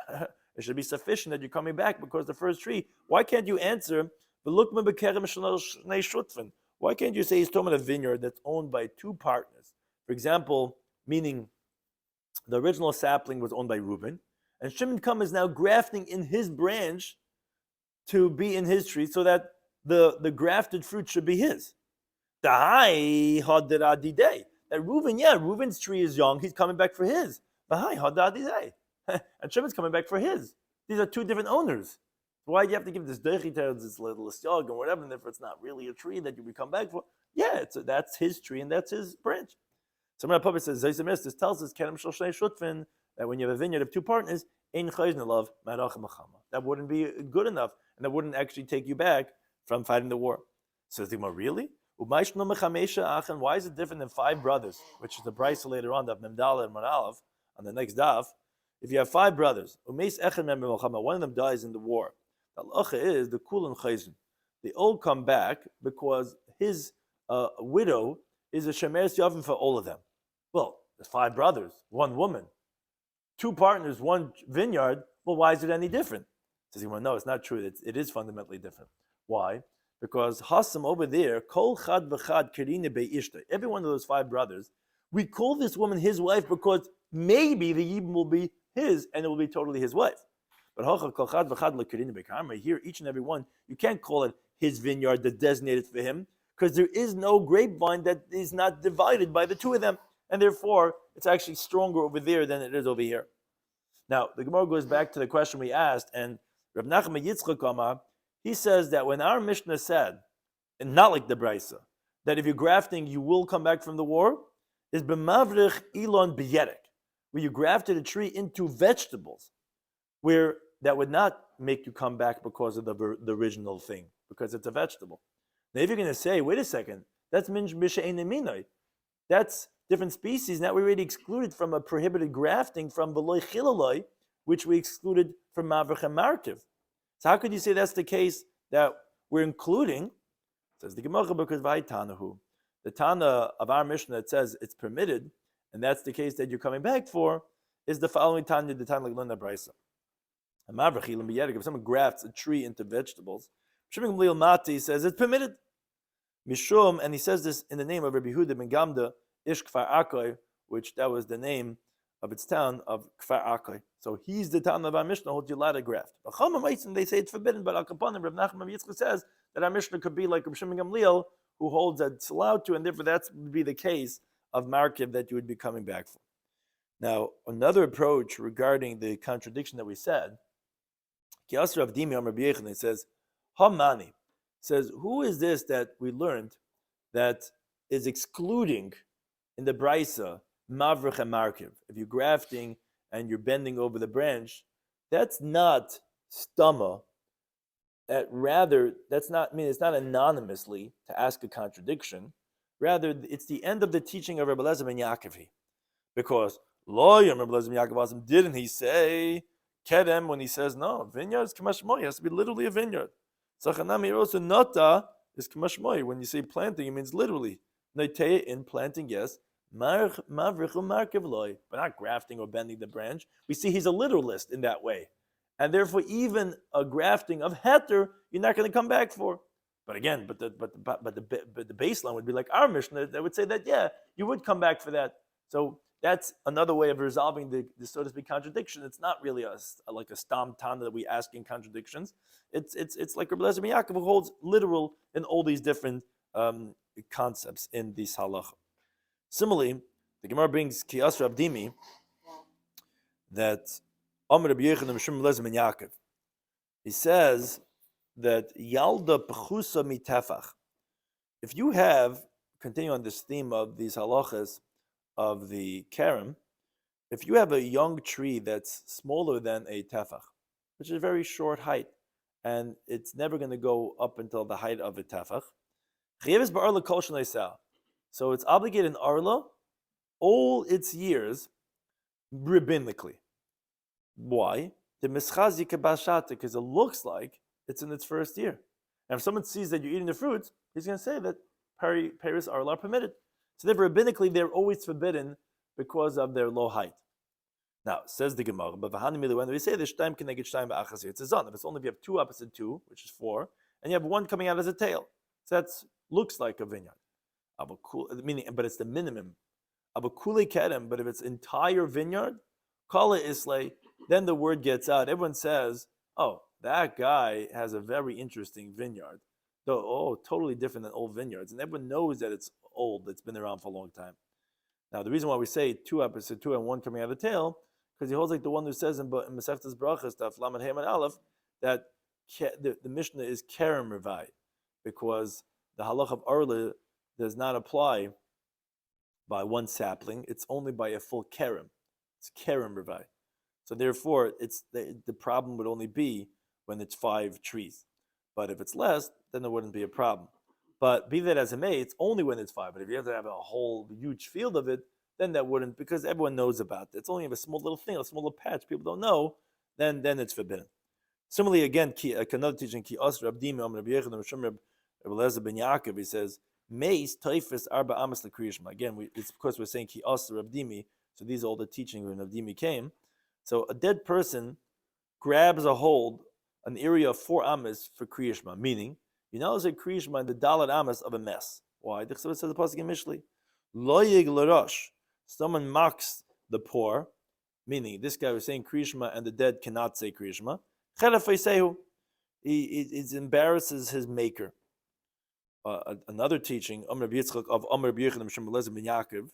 it should be sufficient that you're coming back because the first tree. Why can't you answer, why can't you say he's talking about a vineyard that's owned by two partners? For example, meaning the original sapling was owned by Reuben, and Shimon is now grafting in his branch to be in his tree so that the grafted fruit should be his. That Reuben's tree is young, he's coming back for his. And Shimon's coming back for his. These are two different owners. Why do you have to give this deichik, this little syag and whatever, and if it's not really a tree that you will come back for? Yeah, that's his tree and that's his branch. So my Papa says, this tells us that when you have a vineyard of two partners, that wouldn't be good enough, and that wouldn't actually take you back from fighting the war. So the Gemara, really? Why is it different than 5 brothers, which is the brisa later on, Daf Memdala and Manalav, on the next Daf? If you have 5 brothers, one of them dies in the war. The halacha is the kulon chayzin. They all come back because his widow is a shemeres yavim for all of them. Well, there's 5 brothers, 1 woman, 2 partners, 1 vineyard. Well, why is it any different? Says he no, it's not true. It is fundamentally different. Why? Because Hassam over there, Kol Chad V'Chad Kerine Be'ishta. Every one of those 5 brothers, we call this woman his wife because maybe the Yibum will be his and it will be totally his wife. But here, each and every one, you can't call it his vineyard that's designated for him because there is no grapevine that is not divided by the 2 of them. And therefore, it's actually stronger over there than it is over here. Now, the Gemara goes back to the question we asked, and Rav Nachman Yitzchak Amar, he says that when our Mishnah said, and not like the Brisa, that if you're grafting, you will come back from the war, is b'mavrich ilon b'yerek, where you grafted a tree into vegetables, where that would not make you come back because of the original thing, because it's a vegetable. Now, if you're going to say, wait a second, that's minj b'she'ein minoi, that's different species, now we already excluded from a prohibited grafting from v'loi chilaloi, which we excluded from mavrich and martiv. So how could you say that's the case that we're including? Says the Gemara, because v'haytanahu, the Tana of our Mishnah that says it's permitted, and that's the case that you're coming back for, is the following Tanya, the Tanya like Lunda Brisa. If someone grafts a tree into vegetables, Shimon Gamliel Mati says it's permitted. Mishum, and he says this in the name of Rabbi Yehuda ben Gamda, Ish Kfar Akoy, which that was the name of its town of Kfar Akoy. So he's the town of our Mishnah, holds you allowed to graft. They say it's forbidden, but Al Kapanim, Rav Nachman Yitzchak says that our Mishnah could be like Rav Shimon Gamliel, who holds that it's allowed to, and therefore that would be the case of Markiv that you would be coming back for. Now, another approach regarding the contradiction that we said, Kiasra of Dimi Amar B'yechon, it says, Hamani, says, who is this that we learned that is excluding in the Brisa Mavrich and Markiv? If you're grafting and you're bending over the branch, that's not stama. Rather, it's not anonymously to ask a contradiction. Rather, it's the end of the teaching of Rabbi Elazar ben Yaakov. Because Lo Yom Rabbi Elazar ben Yaakov, didn't he say Kedem when he says no, vineyards kamashmoy, has to be literally a vineyard. Sachanami also nota is kamashmoy. When you say planting, it means literally. Noitei in planting, yes. Mavrichu markev loy, but not grafting or bending the branch. We see he's a literalist in that way. And therefore, even a grafting of heter, you're not going to come back for. But again, but the baseline would be like our Mishnah that would say that you would come back for that. So that's another way of resolving the so to speak contradiction. It's not really like a stam tana that we ask in contradictions. It's like Rabbi Elazar ben Yaakov who holds literal in all these different concepts in this halacha. Similarly, the Gemara brings Kiyas Rabdimi that Amr Rabbi Yechon Mishum Elazar ben Yaakov. He says that Yalda Pechusa Mitefach. If you have, continue on this theme of these halachas of the Kerem, if you have a young tree that's smaller than a tefach, which is a very short height, and it's never going to go up until the height of a tefach, so it's obligated in Arla all its years rabbinically. Why? Because it looks like it's in its first year. And if someone sees that you're eating the fruits, he's going to say that Paris Arla are permitted. So therefore, rabbinically, they're always forbidden because of their low height. Now, says the Gemara, but when we say the shtaim keneged shtaim v'achas, it's a zon. If it's only if you have 2 opposite 2, which is 4, and you have 1 coming out as a tail, so that looks like a vineyard. Meaning, but it's the minimum. Abakule kerem, but if it's entire vineyard, kala islay, then the word gets out. Everyone says, "Oh, that guy has a very interesting vineyard." Totally different than old vineyards, and everyone knows that it's old. It's been around for a long time. Now, the reason why we say 2 opposite 2 and 1 coming out of the tail, because he holds like the one who says in Masechtas Brachas, Daf Lamed Hey and Aleph, that the Mishnah is kerem revai, because the halach of Arla does not apply by 1 sapling; it's only by a full kerem. It's kerem revai. So therefore, it's the problem would only be when it's 5 trees. But if it's less, then there wouldn't be a problem. But be that as it may, it's only when it's 5. But if you have to have a whole huge field of it, then that wouldn't, because everyone knows about it. It's only a small little thing, a small little patch, people don't know, then it's forbidden. Similarly, again, another teaching, Ki Asr Abdim Rabbi Yechon Mishum Rabbi Elazar ben Yaakov, he says, Meis Taifis Arba Amas L'Kriyishma. Again, it's because we're saying Ki Asr Abdimi, so these are all the teaching when Abdimi came. So a dead person grabs a hold, an area of 4 amas for kriyishma, meaning you're not allowed to say kriyishma in the dalat amas of a mess. Why? The Chassidus says the pasuk in Mishlei, lo yig l'rosh. Someone mocks the poor, meaning this guy was saying kriyishma and the dead cannot say kriyishma. Cheref ysehu. He embarrasses his maker. Another teaching, of Rabbi Yochanan Mishum Elazar ben Yaakov,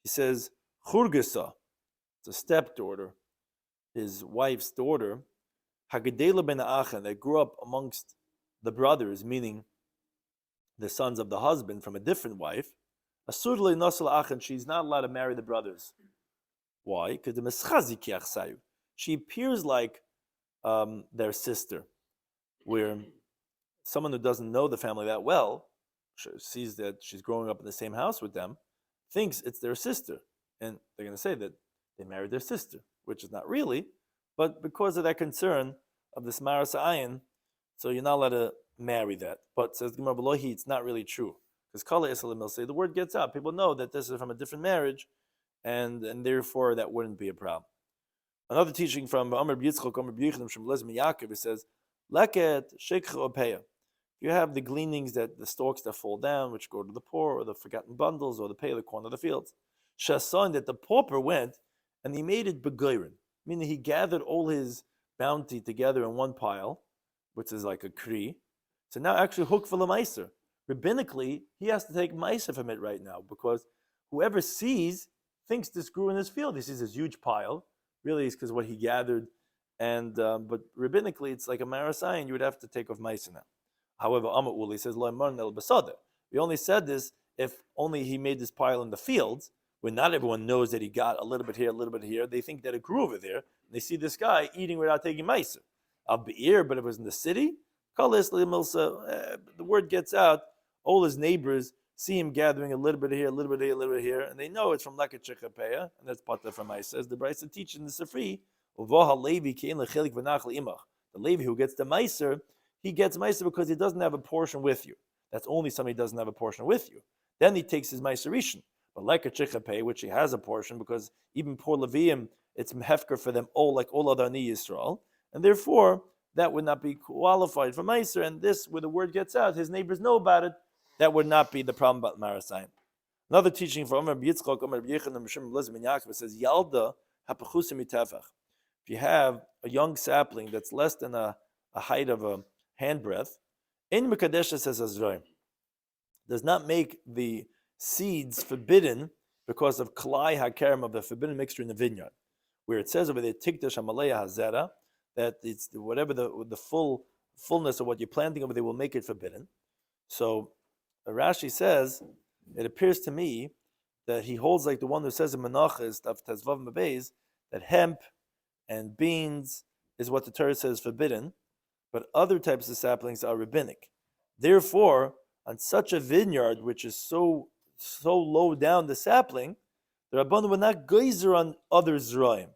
he says, Churgasa, it's a stepdaughter, his wife's daughter, Hagedela ben Achen, that grew up amongst the brothers, meaning the sons of the husband from a different wife, Asur le nosel Achen, she's not allowed to marry the brothers. Why? Because the Meschazi kiachsayu, she appears like their sister, where someone who doesn't know the family that well sees that she's growing up in the same house with them, thinks it's their sister, and they're going to say that they married their sister, which is not really, but because of that concern of this maras ayin, so you're not allowed to marry that. But says Gemara Belohi, it's not really true, because Kala Isalim will say the word gets out. People know that this is from a different marriage, and therefore that wouldn't be a problem. Another teaching from Amr B'Yitzchok, Amr B'Yichnim, Shem Lezim Yaakov, it says, Leket Sheikh Opeya. You have the gleanings, that the stalks that fall down, which go to the poor, or the forgotten bundles, or the pay, the corn of the fields. Shason, that the pauper went and he made it begoirin, meaning he gathered all his bounty together in one pile, which is like a kri. So now actually hook for the meiser. Rabbinically, he has to take meiser from it right now, because whoever sees thinks this grew in his field. He sees this huge pile. Really, it's because what he gathered, and but rabbinically, it's like a marasayan. You would have to take off meiser now. However, Amar Uli says, we only said this if only he made this pile in the fields, where not everyone knows that he got a little bit here, a little bit here. They think that it grew over there. And they see this guy eating without taking meiser. Al Be'ir, but it was in the city. The word gets out. All his neighbors see him gathering a little bit here, a little bit here, a little bit here, and they know it's from Leket Shechapeya, and that's Pata from meiser. As the Brisa teaches in the Sefri, the Levi who gets the meiser, he gets meiser because he doesn't have a portion with you. That's only somebody who doesn't have a portion with you. Then he takes his meiser rishon. But like a chichapei, which he has a portion, because even poor Leviim, it's hefker for them all, like all other Ani Yisrael, and therefore that would not be qualified for meiser. And this, where the word gets out, his neighbors know about it. That would not be the problem about marasayim. Another teaching from Rabbi Yitzchok, Rabbi Yochanan Mishum Elazar ben Yaakov says, Yalda hapachusim mitefach. If you have a young sapling that's less than a height of a handbreadth, in Mekadesha says Azroim, does not make the seeds forbidden because of Kalai HaKerem, of the forbidden mixture in the vineyard, where it says over there, Tikdash Hamalaya Hazera, that it's whatever the fullness of what you're planting over there will make it forbidden. So Rashi says, it appears to me that he holds like the one who says in Menachos of Tezvav Mabez, that hemp and beans is what the Torah says forbidden, but other types of saplings are rabbinic. Therefore, on such a vineyard which is so low down the sapling, the Rabbanan would not geyser on other zra'im.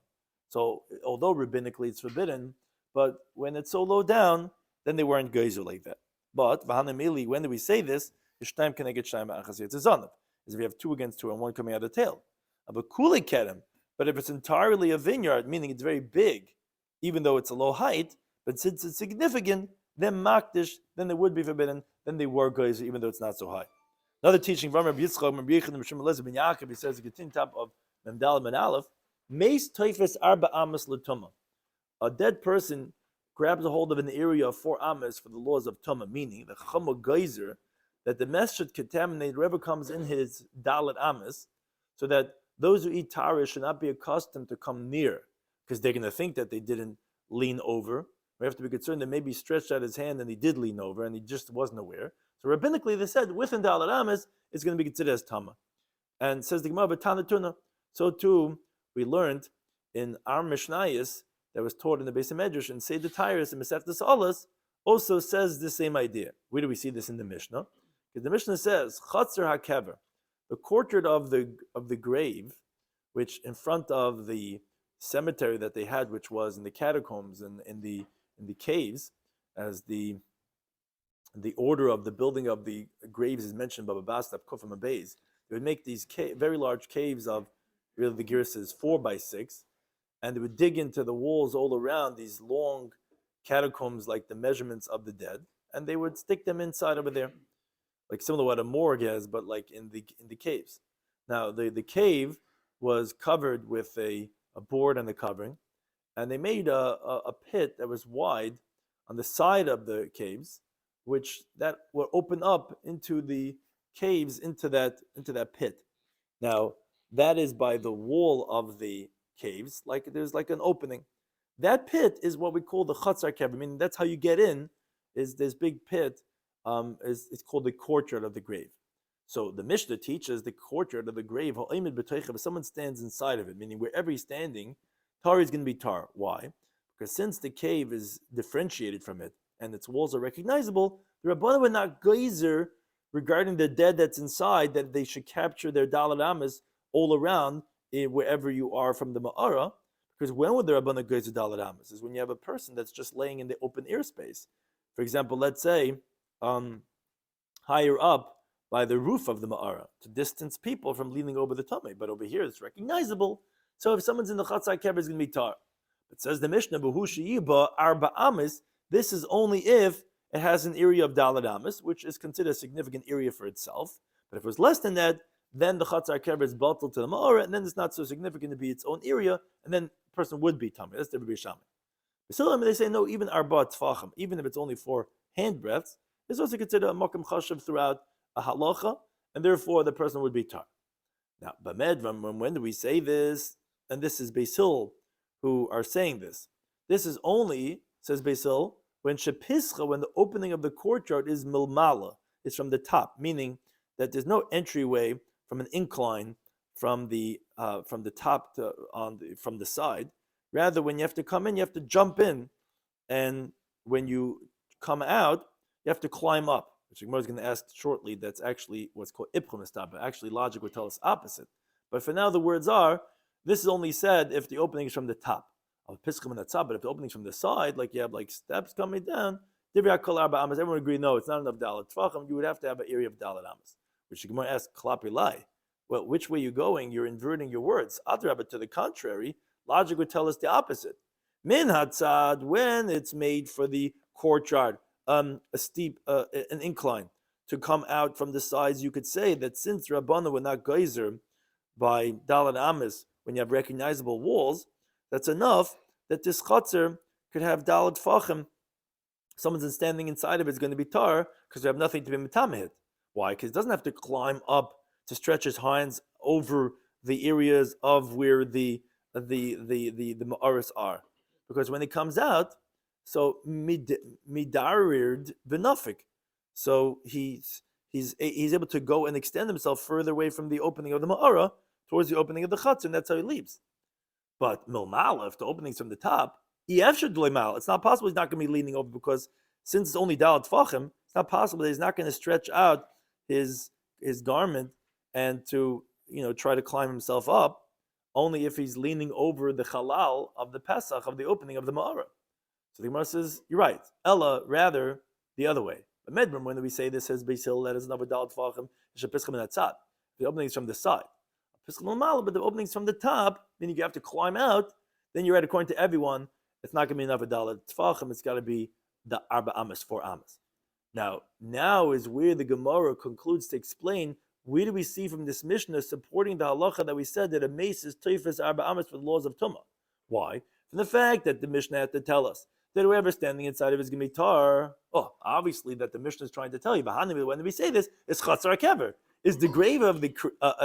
So, although rabbinically it's forbidden, but when it's so low down, then they weren't geyser like that. But v'hanamili, when do we say this? Ishtaim keneged shtaim ba'achas it's a zanav. Is if you have 2 against 2 and 1 coming out of the tail. But kuli kerem. But if it's entirely a vineyard, meaning it's very big, even though it's a low height, but since it's significant, then makdish, then they would be forbidden. Then they were geyser, even though it's not so high. Another teaching from Rabbi Yitzchok, Rabbi Yochanan Mishum Elazar ben Yaakov, he says, the Getin top of Memdal Ben Aleph, Meis Teifes Arba Amas L'Tuma. A dead person grabs a hold of an area of 4 amas for the laws of Tuma, meaning the Chama geyser, that the mess should contaminate whatever comes in his Dalet amas, so that those who eat tara should not be accustomed to come near, because they're going to think that they didn't lean over. We have to be concerned that maybe he stretched out his hand and he did lean over and he just wasn't aware. So rabbinically, they said within Dalet amas, it's going to be considered as Tama. And says the Gemara, B'Tana Tuna. So too, we learned in our Mishnayos that was taught in the Beis Medrash and Seder Tyrus and Masechtas Alas also says the same idea. Where do we see this in the Mishnah? Because the Mishnah says Chatzar HaKever, the courtyard of the grave, which in front of the cemetery that they had, which was in the catacombs and in the caves, as the order of the building of the graves is mentioned by Babasta Kufam Abayz. They would make these very large caves of, really the Gira says 4 by 6, and they would dig into the walls all around these long catacombs, like the measurements of the dead, and they would stick them inside over there, like similar to what a morgue has, but like in the caves. Now the cave was covered with a board and a covering, and they made a pit that was wide on the side of the caves, which that would open up into the caves into that pit. Now that is by the wall of the caves, like there's like an opening. That pit is what we call the chatzar kever. I mean, that's how you get in. Is this big pit? It's called the courtyard of the grave. So the Mishnah teaches the courtyard of the grave. If someone stands inside of it, meaning wherever he's standing, tar is going to be tar. Why? Because since the cave is differentiated from it and its walls are recognizable, the Rabbanan were not geyser regarding the dead that's inside, that they should capture their daled amas all around wherever you are from the ma'ara. Because when would the Rabbanan geyser daled amas? Is when you have a person that's just laying in the open air space. For example, let's say higher up by the roof of the ma'ara to distance people from leaning over the tummy. But over here it's recognizable. So if someone's in the chatzar kever, it's going to be tar. It says the Mishnah, B'hu she'iba arba amis. This is only if it has an area of daled amis, which is considered a significant area for itself. But if it was less than that, then the chatzar kever is batal to the ma'ara, and then it's not so significant to be its own area, and then the person would be tummy. That's the Rabbi Shloimy. They say no, even arba tfachim, even if it's only 4 hand breaths, is also considered a makom chashav throughout a halacha, and therefore the person would be tar. Now, Bamedvam, when do we say this? And this is Beis Hillel who are saying this. This is only, says Beis Hillel, when shepischa, when the opening of the courtyard is milmala, is from the top, meaning that there's no entryway from an incline from the top to from the side. Rather, when you have to come in, you have to jump in, and when you come out, you have to climb up. Which Gemara is going to ask shortly. That's actually what's called ipchum estaba. Actually, logic would tell us opposite. But for now, the words are, this is only said if the opening is from the top. But if the opening is from the side, like you have like steps coming down, everyone would agree, no, it's not enough daled tfachim. You would have to have an area of daled amas. Which the Gemara asks, klapi lai. Well, which way you're going? You're inverting your words. Adrabah, to the contrary, logic would tell us the opposite. Min hatzad, when it's made for the courtyard, a steep, an incline to come out from the sides, you could say that since Rabbana were not geyser by daled amas, when you have recognizable walls, that's enough that this chatzar could have daled tfachim. Someone's standing inside of it is going to be tar because we have nothing to be metamehit. Why? Because it doesn't have to climb up to stretch his hands over the areas of where the ma'aris are, because when it comes out, so midarid v'nafik, so he's able to go and extend himself further away from the opening of the ma'ara towards the opening of the chatzar, and that's how he leaves. But milmala, if the opening's from the top, it's not possible he's not going to be leaning over, because since it's only daled tfachim, it's not possible that he's not going to stretch out his garment and to try to climb himself up, only if he's leaning over the halal of the Pesach, of the opening of the Ma'ara. So the Gemara says, you're right. Ella, rather, the other way. But Medbrim, when we say this, says Beis Hillel, that is another daled tfachim, the opening is from the side. But the opening is from the top, meaning you have to climb out, then you're right, according to everyone, it's not going to be enough a daled tfachim, it's got to be the arba amas, 4 amas. Now is where the Gemara concludes to explain, where do we see from this Mishnah supporting the halacha that we said that a mace is teifas arba amas for the laws of tumah? Why? From the fact that the Mishnah had to tell us that whoever standing inside of it is going to be tar. Oh, obviously that the Mishnah is trying to tell you. When we say this, it's chatzar kever. Is the grave of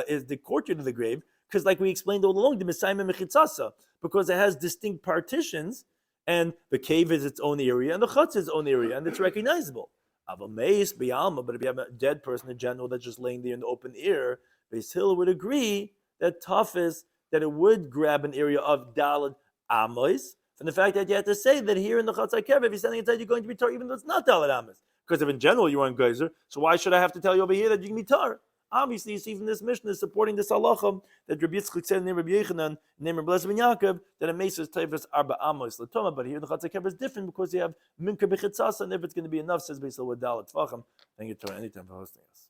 is the courtyard of the grave, because like we explained all along, the Messiah mechitzasa, because it has distinct partitions, and the cave is its own area, and the chutz is its own area, and it's recognizable. But if you have a dead person in general that's just laying there in the open air, Beis Hillel would agree that toughest that it would grab an area of daled amos, from the fact that you have to say that here in the chatzar kever, if you're standing inside, you're going to be tar, even though it's not daled amos. Because if in general you aren't geyser, so why should I have to tell you over here that you can be tar? Obviously, you see from this Mishnah is supporting this halacha that Rabbi Yitzchak said in Rabbi Yechanan, name Rabbi Blessed ben Yaakov, that a mace is teifas arba amos l'toma, but here the chatzar kever is different because you have minka b'chitzasa, and if it's going to be enough, says Beis Hillel with daled tfachim. Thank you, Torah, anytime for hosting us.